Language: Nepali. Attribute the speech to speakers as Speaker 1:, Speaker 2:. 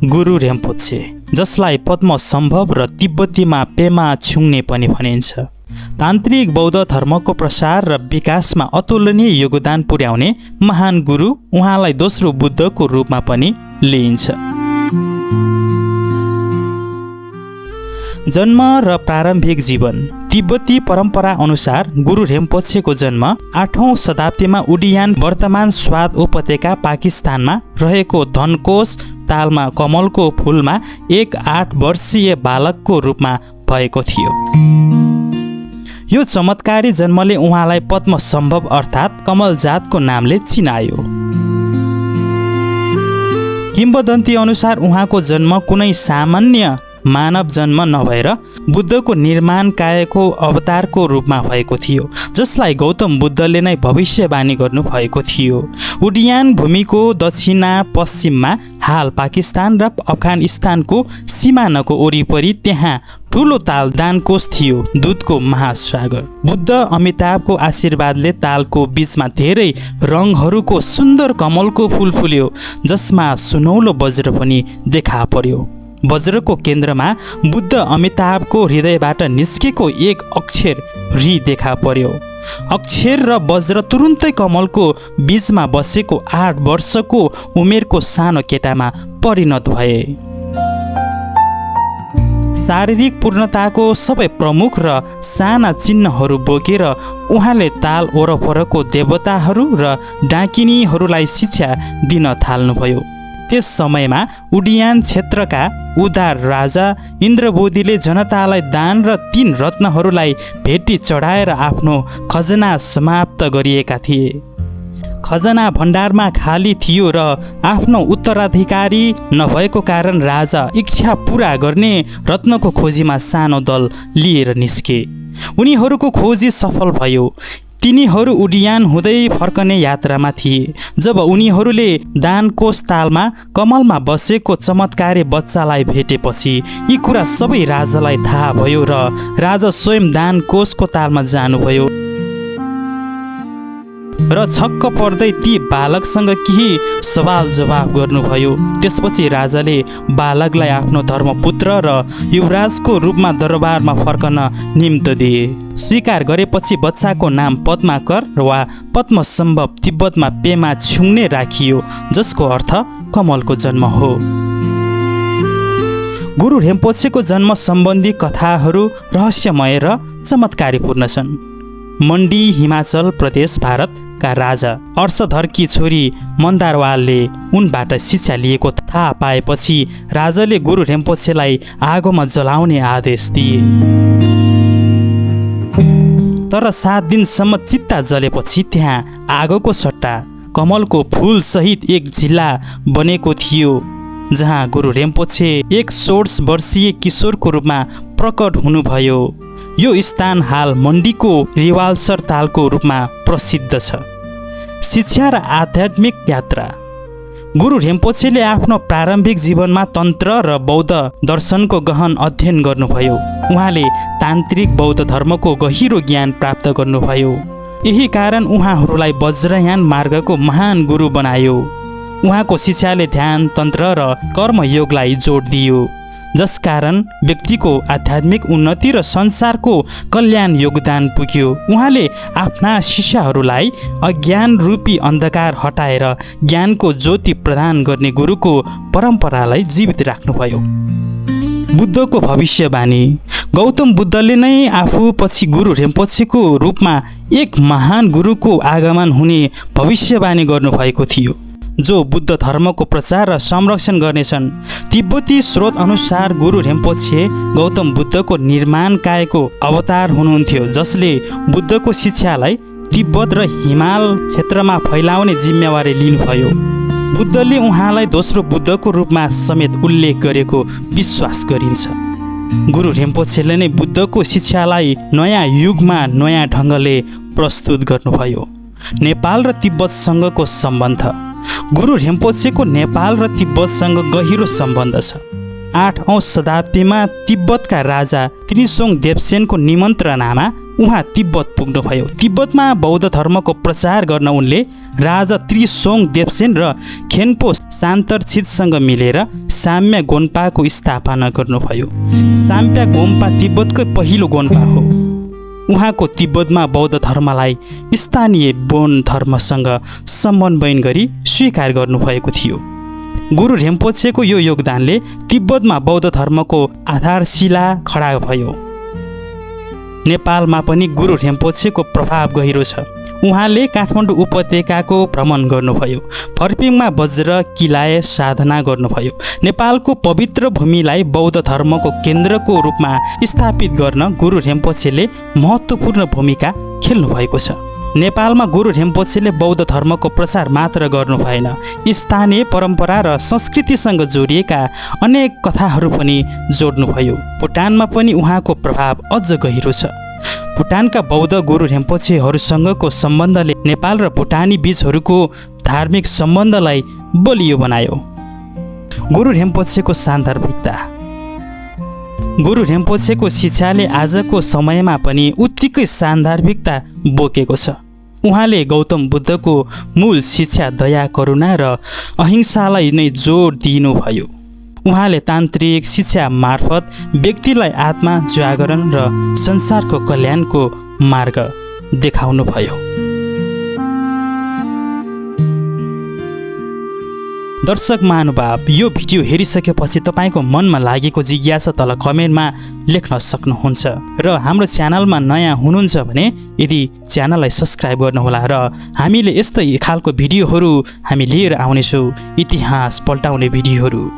Speaker 1: गुरु रिम्पोछे, जसलाई पद्मसम्भव र तिब्बतीमा पेमा छुङ्ने पनि भनिन्छ। तान्त्रिक बौद्ध धर्मको प्रसार र विकासमा अतुलनीय योगदान पुर्याउने महान गुरु उहाँलाई दोस्रो बुद्धको रूपमा पनि लिइन्छ। जन्म र प्रारम्भिक जीवन। तिब्बती परम्परा अनुसार गुरु रिम्पोछेको जन्म 8औं शताब्दीमा उडियान वर्तमान स्वात उपत्यका पाकिस्तानमा रहेको धनकोष तालमा कमलको फूलमा एक 8 वर्षीय बालकको रूपमा भएको थियो। यो चमत्कारी जन्मले उहाँलाई पद्मसम्भव अर्थात् कमलजातको नामले चिनायो। किम्वदन्ती अनुसार उहाँको जन्म कुनै सामान्य मानव जन्म नभएर बुद्धको निर्माण कायको अवतारको रूपमा भएको थियो, जसलाई गौतम बुद्धले नै भविष्यवाणी गर्नु भएको थियो। उडियान भूमिको दक्षिणा पश्चिममा हाल पाकिस्तान र अफगानिस्तानको सिमानाको वरिपरि त्यहाँ ठुलो ताल दानकोष थियो, दूधको महासागर। बुद्ध अमिताभको आशीर्वादले तालको बीचमा धेरै रङहरूको सुन्दर कमलको फूल फुल्यो, जसमा सुनौलो वज्र पनि देखा पर्यो। वज्रको केन्द्रमा बुद्ध अमिताभको हृदयबाट निस्केको एक अक्षर रि देखा पर्यो। अक्षर र वज्र तुरुन्तै कमलको बीचमा बसेको 8 वर्षको उमेरको सानो केटामा परिणत भए। शारीरिक पूर्णताको सबै प्रमुख र साना चिन्हहरू बोकेर उहाँले ताल वरपरको देवताहरू र डाकिनीहरूलाई शिक्षा दिन थाल्नुभयो। त्यस समयमा उडियान क्षेत्रका उदार राजा इन्द्रबोधीले जनतालाई दान र 3 रत्नहरूलाई भेटी चढाएर आफ्नो खजना समाप्त गरिएका थिए। खजना भण्डारमा खाली थियो र आफ्नो उत्तराधिकारी नभएको कारण राजा इच्छा पूरा गर्ने रत्नको खोजीमा सानो दल लिएर निस्के। उनीहरूको खोजी सफल भयो। तिनीहरू उडियान हुँदै फर्कने यात्रामा थिए जब उनीहरूले दानकोष तालमा कमलमा बसेको चमत्कारी बच्चालाई भेटेपछि यी कुरा सबै राजालाई थाहा भयो र राजा स्वयं दानकोषको तालमा जानुभयो र छक्क पर्दै ती बालकसँग केही सवाल जवाफ गर्नुभयो। त्यसपछि राजाले बालकलाई आफ्नो धर्मपुत्र र युवराजको रूपमा दरबारमा फर्कन निम्तो दिए। स्वीकार गरेपछि बच्चाको नाम पद्माकर वा पद्मसम्भव तिब्बतमा पेमा छुङ्ने राखियो, जसको अर्थ कमलको जन्म हो। गुरु रिम्पोछेको जन्म सम्बन्धी कथाहरू रहस्यमय र चमत्कारीपूर्ण छन्। मण्डी हिमाचल प्रदेश भारतका राजा अर्षधरकी छोरी मन्दारवालले उनबाट शिक्षा लिएको थाहा पाएपछि राजाले गुरु रिम्पोछेलाई आगोमा जलाउने आदेश दिए। तर 7 दिनसम्म चित्ता जलेपछि त्यहाँ आगोको सट्टा कमलको फूल सहित एक जिल्ला बनेको थियो, जहाँ गुरु रिम्पोछे एक 16 वर्षीय किशोरको रूपमा प्रकट हुनुभयो। यो स्थान हाल मण्डीको रिवालसर तालको रूपमा प्रसिद्ध छ। शिक्षा र आध्यात्मिक यात्रा। गुरु रिम्पोछेले आफ्नो प्रारम्भिक जीवनमा तन्त्र र बौद्ध दर्शनको गहन अध्ययन गर्नुभयो। उहाँले तान्त्रिक बौद्ध धर्मको गहिरो ज्ञान प्राप्त गर्नुभयो। यही कारण उहाँहरूलाई वज्रयान मार्गको महान गुरु बनायो। उहाँको शिक्षाले ध्यान, तन्त्र र कर्मयोगलाई जोड दियो, जसकारण व्यक्तिको आध्यात्मिक उन्नति र संसारको कल्याण योगदान पुग्यो। उहाँले आफ्ना शिष्यहरूलाई अज्ञान रूपी अन्धकार हटाएर ज्ञानको ज्योति प्रदान गर्ने गुरुको परम्परालाई जीवित राख्नुभयो। बुद्धको भविष्यवाणी। गौतम बुद्धले नै आफू पछि गुरु रिम्पोछेको रूपमा एक महान गुरुको आगमन हुने भविष्यवाणी गर्नुभएको थियो, जो बुद्ध धर्मको प्रचार र संरक्षण गर्नेछन्। तिब्बती स्रोत अनुसार गुरु रिम्पोछे गौतम बुद्धको निर्माण कायको अवतार हुनुहुन्थ्यो, जसले बुद्धको शिक्षालाई तिब्बत र हिमाल क्षेत्रमा फैलाउने जिम्मेवारी लिनुभयो। बुद्धले उहाँलाई दोस्रो बुद्धको रूपमा समेत उल्लेख गरेको विश्वास गरिन्छ। गुरु रिम्पोछेले नै बुद्धको शिक्षालाई नयाँ युगमा नयाँ ढङ्गले प्रस्तुत गर्नुभयो। नेपाल र तिब्बतसँगको सम्बन्ध। गुरु रिम्पोछेको नेपाल र तिब्बतसँग गहिरो सम्बन्ध छ। 8औं शताब्दीमा तिब्बतका राजा त्रिसोङ देवसेनको निमन्त्रणामा उहाँ तिब्बत पुग्नुभयो। तिब्बतमा बौद्ध धर्मको प्रचार गर्न उनले राजा त्रिसोङ देवसेन र खेन्पो सान्तरछितसँग मिलेर साम्य गोन्पाको स्थापना गर्नुभयो। साम्प्या गोम्पा तिब्बतकै पहिलो गोन्पा हो। उहाँको तिब्बतमा बौद्ध धर्मलाई स्थानीय बोन धर्मसँग समन्वयन गरी स्वीकार गर्नुभएको थियो। गुरु रिम्पोछेको यो योगदानले तिब्बतमा बौद्ध धर्मको आधारशिला खडा भयो। नेपालमा पनि गुरु रिम्पोछेको प्रभाव गहिरो छ। उहाँले काठमाडौँ उपत्यकाको भ्रमण गर्नुभयो। फर्पिङमा वज्र किलाय साधना गर्नुभयो। नेपालको पवित्र भूमिलाई बौद्ध धर्मको केन्द्रको रूपमा स्थापित गर्न गुरु रिम्पोछेले महत्त्वपूर्ण भूमिका खेल्नुभएको छ। नेपालमा गुरु रिम्पोछेले बौद्ध धर्मको प्रचार मात्र गर्नु भएन, स्थानीय परम्परा र संस्कृतिसँग जोडिएका अनेक कथाहरू पनि जोड्नुभयो। भुटानमा पनि उहाँको प्रभाव अझ गहिरो छ। भुटानका बौद्ध गुरु रिम्पोछेहरूसँगको सम्बन्धले नेपाल र भुटानी बीचहरूको धार्मिक सम्बन्धलाई बलियो बनायो। गुरु रिम्पोछेको सान्दर्भिकता। गुरु रिम्पोछेको शिक्षाले आजको समयमा पनि उत्तिकै सान्दर्भिकता बोकेको छ। उहाँले गौतम बुद्धको मूल शिक्षा दया, करुणा र अहिंसालाई नै जोड दिनुभयो। उहाँले तान्त्रिक शिक्षा मार्फत व्यक्तिलाई आत्मा जागरण र संसारको कल्याणको मार्ग देखाउनुभयो। दर्शक महानुभाव, यो भिडियो हेरिसकेपछि तपाईँको मनमा लागेको जिज्ञासा तल कमेन्टमा लेख्न सक्नुहुन्छ र हाम्रो च्यानलमा नयाँ हुनुहुन्छ भने यदि च्यानललाई सब्स्क्राइब गर्नुहोला र हामीले यस्तै खालको भिडियोहरू हामी लिएर आउनेछौँ, इतिहास पल्टाउने भिडियोहरू।